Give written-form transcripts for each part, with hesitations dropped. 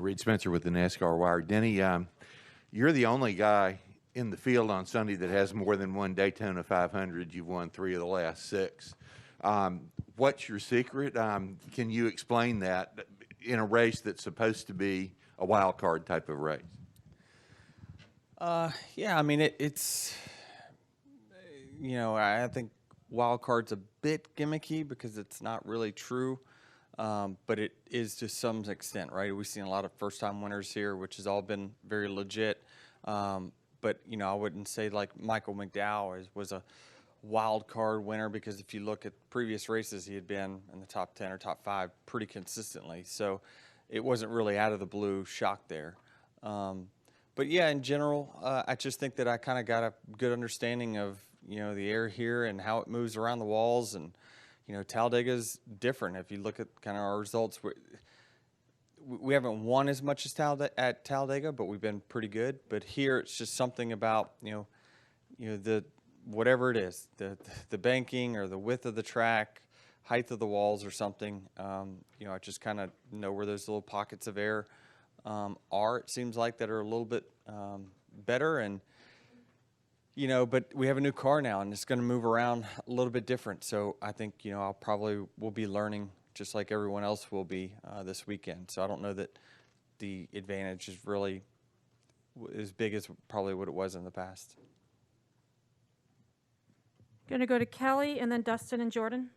Reed Spencer with the NASCAR Wire. Denny, you're the only guy in the field on Sunday that has more than one Daytona 500. You've won 3 of the last 6. What's your secret? Can you explain that in a race that's supposed to be a wild card type of race? Yeah, I mean, it's, I think wild card's a bit gimmicky because it's not really true, but it is to some extent, right? We've seen a lot of first-time winners here, which has all been very legit. But, I wouldn't say like Michael McDowell was a wild card winner, because if you look at previous races, he had been in the top 10 or top 5 pretty consistently. So it wasn't really out of the blue shock there. But yeah, in general, I just think that I kind of got a good understanding of, the air here and how it moves around the walls. And, Talladega's different. If you look at kind of our results, we haven't won as much as at Talladega, but we've been pretty good. But here, it's just something about, the whatever it is, the banking or the width of the track, height of the walls or something. I just kind of know where those little pockets of air are, it seems like, that are a little bit better. And, but we have a new car now, and it's going to move around a little bit different. So I think, will be learning just like everyone else will be this weekend. So I don't know that the advantage is really as big as probably what it was in the past. Going to go to Kelly and then Dustin and Jordan.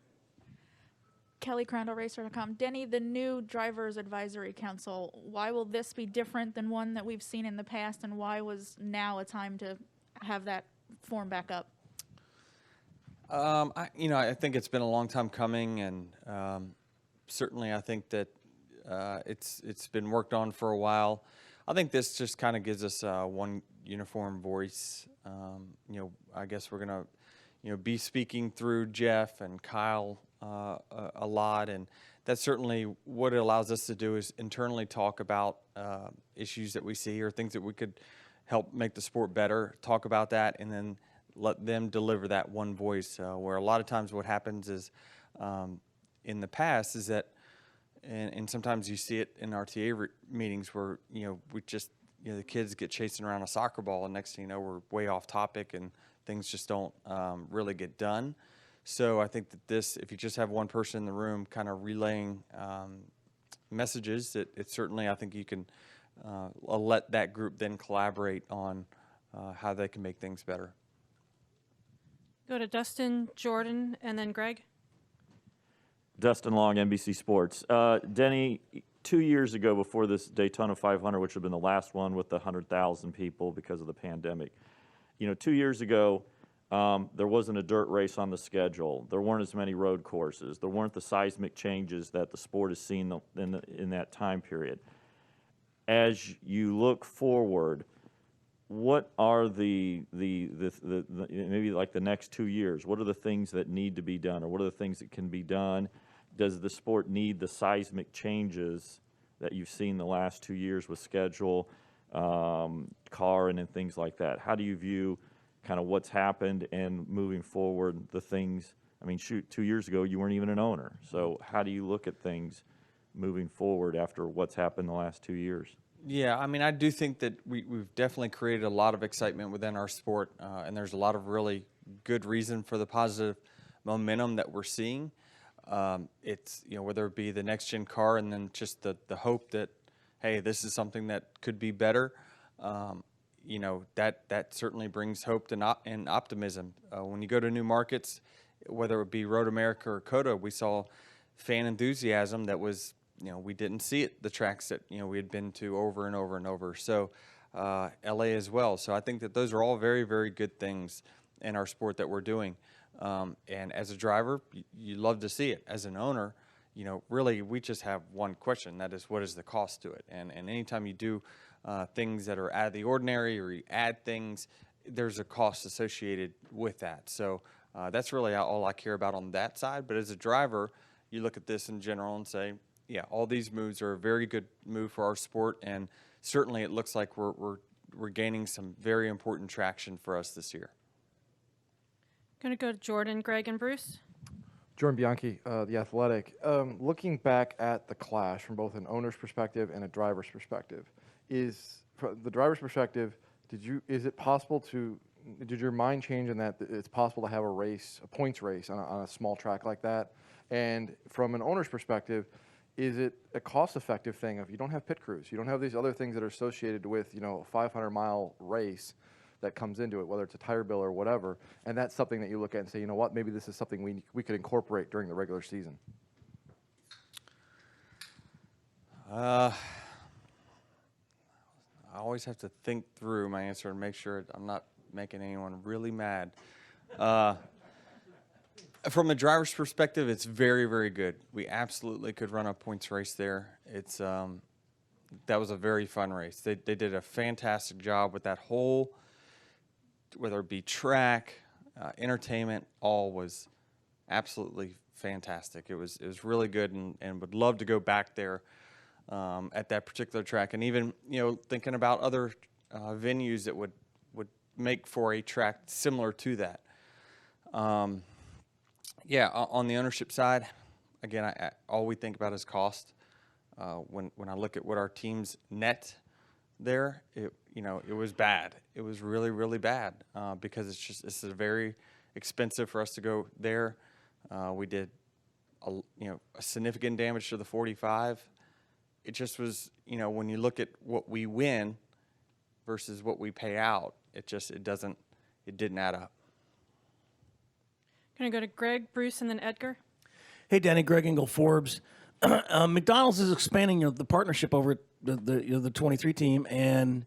Kelly, CrandallRacer.com. Denny, the new Drivers Advisory Council, why will this be different than one that we've seen in the past, and why was now a time to have that form back up? I think it's been a long time coming, and certainly I think that it's been worked on for a while. I think this just kind of gives us one uniform voice. I guess we're going to be speaking through Jeff and Kyle a lot, and that's certainly what it allows us to do, is internally talk about issues that we see or things that we could help make the sport better, talk about that, and then let them deliver that one voice, where a lot of times what happens is in the past is that, and sometimes you see it in RTA meetings where, we just, the kids get chasing around a soccer ball, and next thing you know, we're way off topic and things just don't really get done. So I think that this, if you just have one person in the room kind of relaying messages, it certainly, I think you can let that group then collaborate on how they can make things better. Go to Dustin, Jordan, and then Greg. Dustin Long, NBC Sports. Denny, 2 years ago, before this Daytona 500, which would have been the last one with the 100,000 people because of the pandemic, 2 years ago, there wasn't a dirt race on the schedule. There weren't as many road courses. There weren't the seismic changes that the sport has seen in that time period. As you look forward, what are the maybe like the next 2 years? What are the things that need to be done, or what are the things that can be done? Does the sport need the seismic changes that you've seen the last 2 years with schedule, car, and things like that? How do you view kind of what's happened and moving forward, the things? I mean, shoot, 2 years ago you weren't even an owner. So how do you look at things moving forward after what's happened the last 2 years? Yeah, I mean, I do think that we've definitely created a lot of excitement within our sport, and there's a lot of really good reason for the positive momentum that we're seeing. It's, whether it be the next-gen car and then just the hope that, hey, this is something that could be better, that certainly brings hope and optimism. When you go to new markets, whether it be Road America or COTA, we saw fan enthusiasm that was, we didn't see it, the tracks that, we had been to over and over and over. So LA as well. So I think that those are all very, very good things in our sport that we're doing. And as a driver, you love to see it. As an owner, really we just have one question, that is, what is the cost to it? And anytime you do things that are out of the ordinary, or you add things, there's a cost associated with that. So that's really all I care about on that side. But as a driver, you look at this in general and say, yeah, all these moves are a very good move for our sport, and certainly it looks like we're gaining some very important traction for us this year. Going to go to Jordan, Greg, and Bruce. Jordan Bianchi, The Athletic. Looking back at the clash from both an owner's perspective and a driver's perspective, from the driver's perspective, is it possible did your mind change in that it's possible to have a points race on a small track like that? And from an owner's perspective, is it a cost-effective thing if you don't have pit crews, you don't have these other things that are associated with, a 500-mile race that comes into it, whether it's a tire bill or whatever, and that's something that you look at and say, you know what, maybe this is something we could incorporate during the regular season? I always have to think through my answer and make sure I'm not making anyone really mad. From a driver's perspective, it's very, very good. We absolutely could run a points race there. It's that was a very fun race. They did a fantastic job with that whole, whether it be track, entertainment, all was absolutely fantastic. It was really good, and would love to go back there at that particular track. And even thinking about other venues that would make for a track similar to that. Yeah, on the ownership side, again, all we think about is cost. When I look at what our team's net there, it was bad. It was really, really bad because it's very expensive for us to go there. We did a significant damage to the 45. It just was, when you look at what we win versus what we pay out, it didn't add up. Going to go to Greg, Bruce, and then Edgar. Hey, Danny, Greg Engel, Forbes. McDonald's is expanding the partnership over at the 23 team, and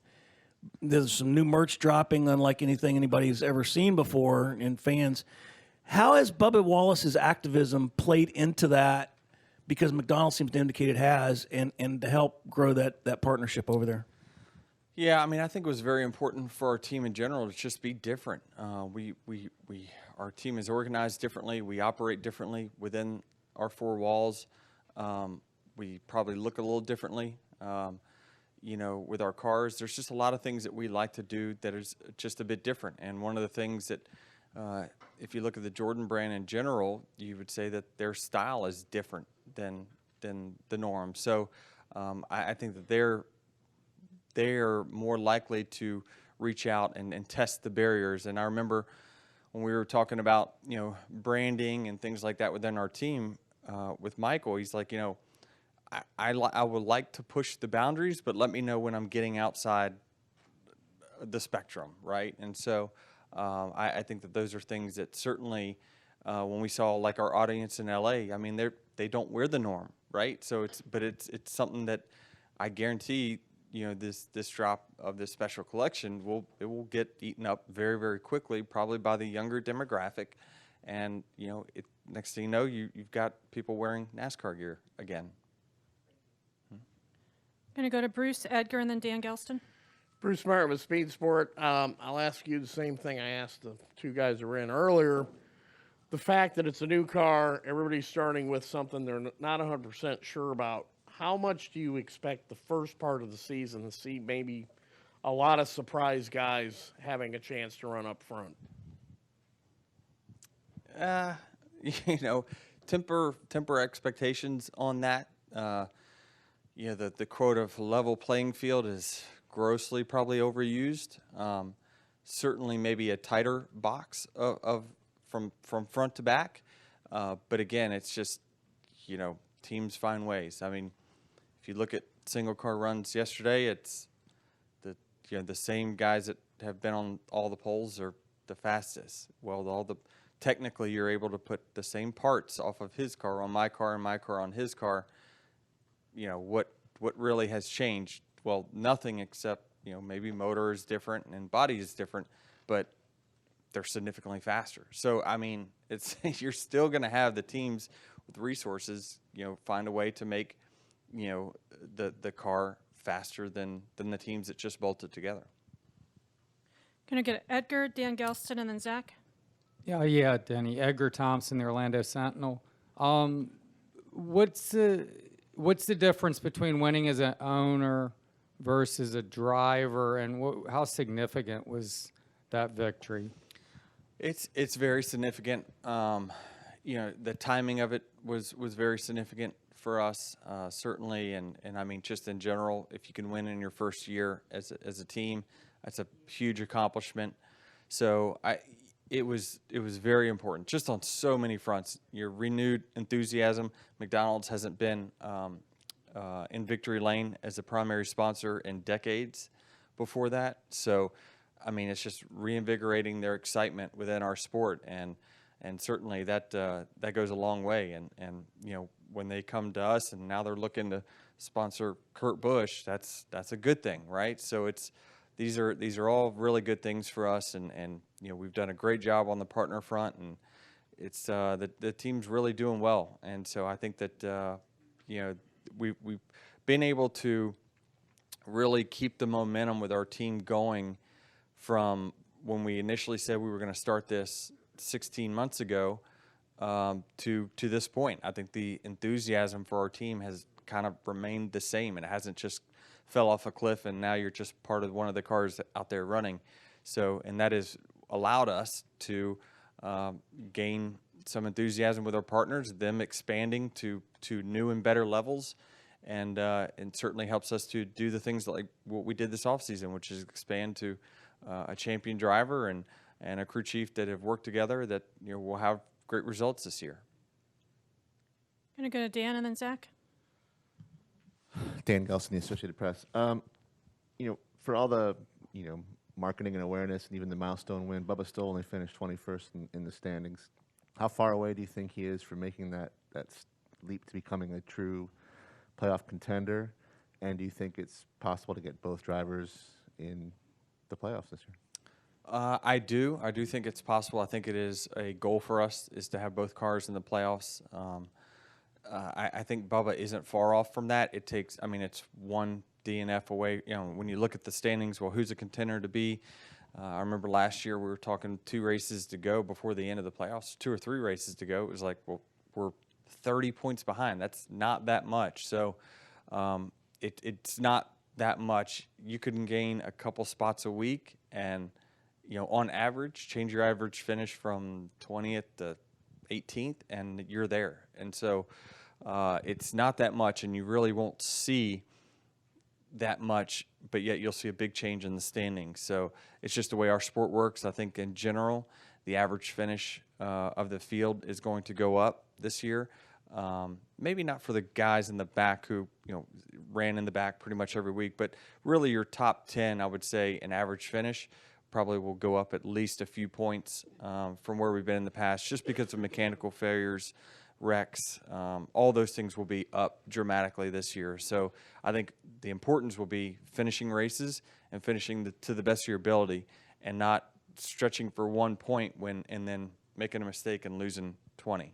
there's some new merch dropping unlike anything anybody's ever seen before, and fans. How has Bubba Wallace's activism played into that? Because McDonald's seems to indicate it has, and to help grow that partnership over there. Yeah, I think it was very important for our team in general to just be different. Our team is organized differently. We operate differently within our four walls. We probably look a little differently. With our cars, there's just a lot of things that we like to do that is just a bit different. And one of the things that, if you look at the Jordan brand in general, you would say that their style is different than the norm. So I think that they're more likely to reach out and test the barriers. And I remember when we were talking about branding and things like that within our team with Michael, he's like, I would like to push the boundaries, but let me know when I'm getting outside the spectrum, right? And so I think that those are things that certainly when we saw like our audience in LA, they don't wear the norm, right? So it's something that I guarantee this drop of this special collection will get eaten up very, very quickly, probably by the younger demographic, and next thing you know, you've got people wearing NASCAR gear again. Going to go to Bruce, Edgar, and then Dan Gelston. Bruce Martin with Speed Sport. I'll ask you the same thing I asked the two guys that were in earlier. The fact that it's a new car, everybody's starting with something they're not 100% sure about. How much do you expect the first part of the season to see maybe a lot of surprise guys having a chance to run up front? Temper expectations on that. The quote of level playing field is grossly probably overused. Certainly maybe a tighter box from front to back. But again, it's just, teams find ways. If you look at single car runs yesterday, it's the same guys that have been on all the poles are the fastest. Well, technically you're able to put the same parts off of his car on my car and my car on his car. What really has changed? Well, nothing except maybe motor is different and body is different, but they're significantly faster. So it's you're still going to have the teams with resources find a way to make the car faster than the teams that just bolted together. Going to get Edgar, Dan Gelston, and then Zach. Yeah, Denny. Edgar Thompson, the Orlando Sentinel. What's the difference between winning as an owner versus a driver, and how significant was that victory? It's very significant. the timing of it was very significant for us, certainly, and I mean, just in general, if you can win in your first year as a team, that's a huge accomplishment. So it was very important, just on so many fronts. Your renewed enthusiasm. McDonald's hasn't been in victory lane as a primary sponsor in decades before that. So, I mean, it's just reinvigorating their excitement within our sport, and certainly that goes a long way. And when they come to us and now they're looking to sponsor Kurt Busch, that's a good thing, right? So these are all really good things for us, and we've done a great job on the partner front, and it's the team's really doing well. And so I think that we've been able to really keep the momentum with our team going from when we initially said we were going to start this 16 months ago to this point. I think the enthusiasm for our team has kind of remained the same, and it hasn't just fell off a cliff and now you're just part of one of the cars out there running. So, and that has allowed us to gain some enthusiasm with our partners, them expanding to new and better levels, and certainly helps us to do the things like what we did this offseason, which is expand to a champion driver and a crew chief that have worked together that will have great results this year. I'm going to go to Dan and then Zach. Dan Gelson, the Associated Press. For all the marketing and awareness and even the milestone win, Bubba still only finished 21st in the standings. How far away do you think he is from making that leap to becoming a true playoff contender? And do you think it's possible to get both drivers in the playoffs this year? I do think it's possible. I think it is a goal for us is to have both cars in the playoffs. I think Bubba isn't far off from that. It's one DNF away. When you look at the standings, well, who's a contender to be? I remember last year we were talking 2 races to go before the end of the playoffs, 2 or 3 races to go. It was like, well, we're 30 points behind. That's not that much. So it's not that much. You can gain a couple spots a week and, on average, change your average finish from 20th to 18th, and you're there. And so it's not that much, and you really won't see that much, but yet you'll see a big change in the standings. So it's just the way our sport works. I think in general, the average finish of the field is going to go up this year. Maybe not for the guys in the back who ran in the back pretty much every week, but really your top 10, I would say, an average finish probably will go up at least a few points from where we've been in the past, just because of mechanical failures, wrecks, all those things will be up dramatically this year. So I think the importance will be finishing races and finishing to the best of your ability, and not stretching for 1 point and then making a mistake and losing 20.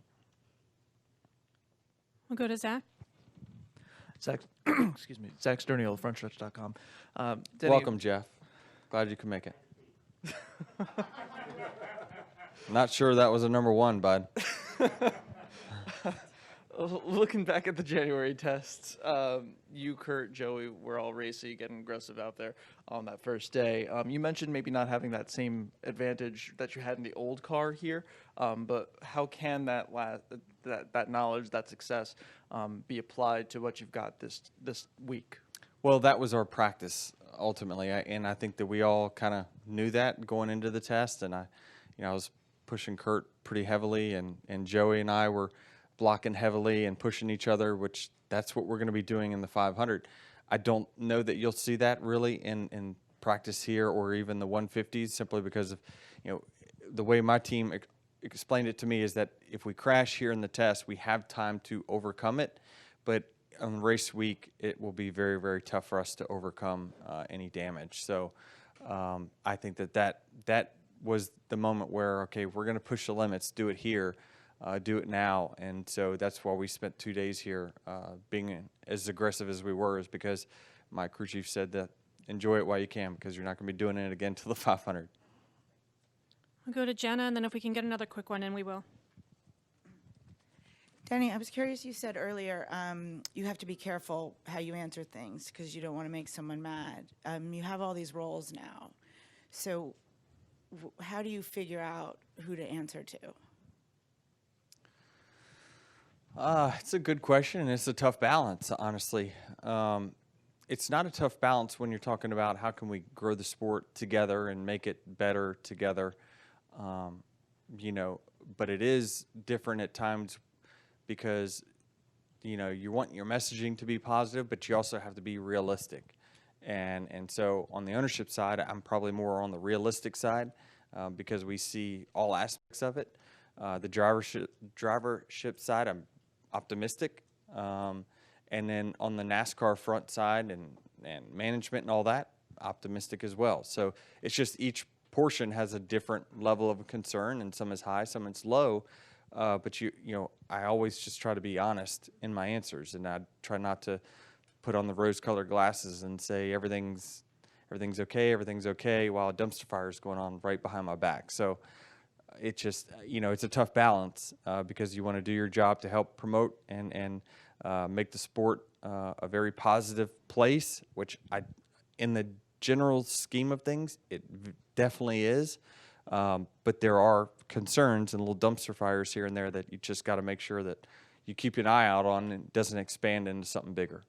We'll go to Zach. Zach, excuse me, Zach Sterniel, frontstretch.com. Welcome, Jeff. Glad you could make it. Not sure that was a number 1, bud. Looking back at the January tests, you, Kurt, Joey were all racy, getting aggressive out there on that first day. You mentioned maybe not having that same advantage that you had in the old car here, but how can that knowledge, that success, be applied to what you've got this week? Well, that was our practice ultimately, and I think that we all kind of knew that going into the test. And I was pushing Kurt pretty heavily, and Joey and I were blocking heavily and pushing each other, which that's what we're going to be doing in the 500. I don't know that you'll see that really in practice here or even the 150s, simply because of the way my team explained it to me is that if we crash here in the test, we have time to overcome it, but on race week, it will be very, very tough for us to overcome any damage. So I think that was the moment where, okay, we're going to push the limits, do it here, do it now. And so that's why we spent 2 days here being as aggressive as we were, is because my crew chief said that enjoy it while you can, because you're not going to be doing it again till the 500. We'll go to Jenna, and then if we can get another quick one in, we will. Denny, I was curious, you said earlier you have to be careful how you answer things because you don't want to make someone mad. You have all these roles now. So how do you figure out who to answer to? It's a good question, and it's a tough balance, honestly. It's not a tough balance when you're talking about how can we grow the sport together and make it better together, you know, but it is different at times because, you know, you want your messaging to be positive, but you also have to be realistic. And so on the ownership side, I'm probably more on the realistic side because we see all aspects of it. The drivership side, I'm optimistic. And then on the NASCAR front side and management and all that, optimistic as well. So it's just each portion has a different level of concern, and some is high, some is low. But you know, I always just try to be honest in my answers, and I try not to put on the rose-colored glasses and say everything's okay, while a dumpster fire is going on right behind my back. So it just, you know, it's a tough balance because you want to do your job to help promote and make the sport a very positive place, which in the general scheme of things, it definitely is. But there are concerns and little dumpster fires here and there that you just got to make sure that you keep an eye out on and it doesn't expand into something bigger.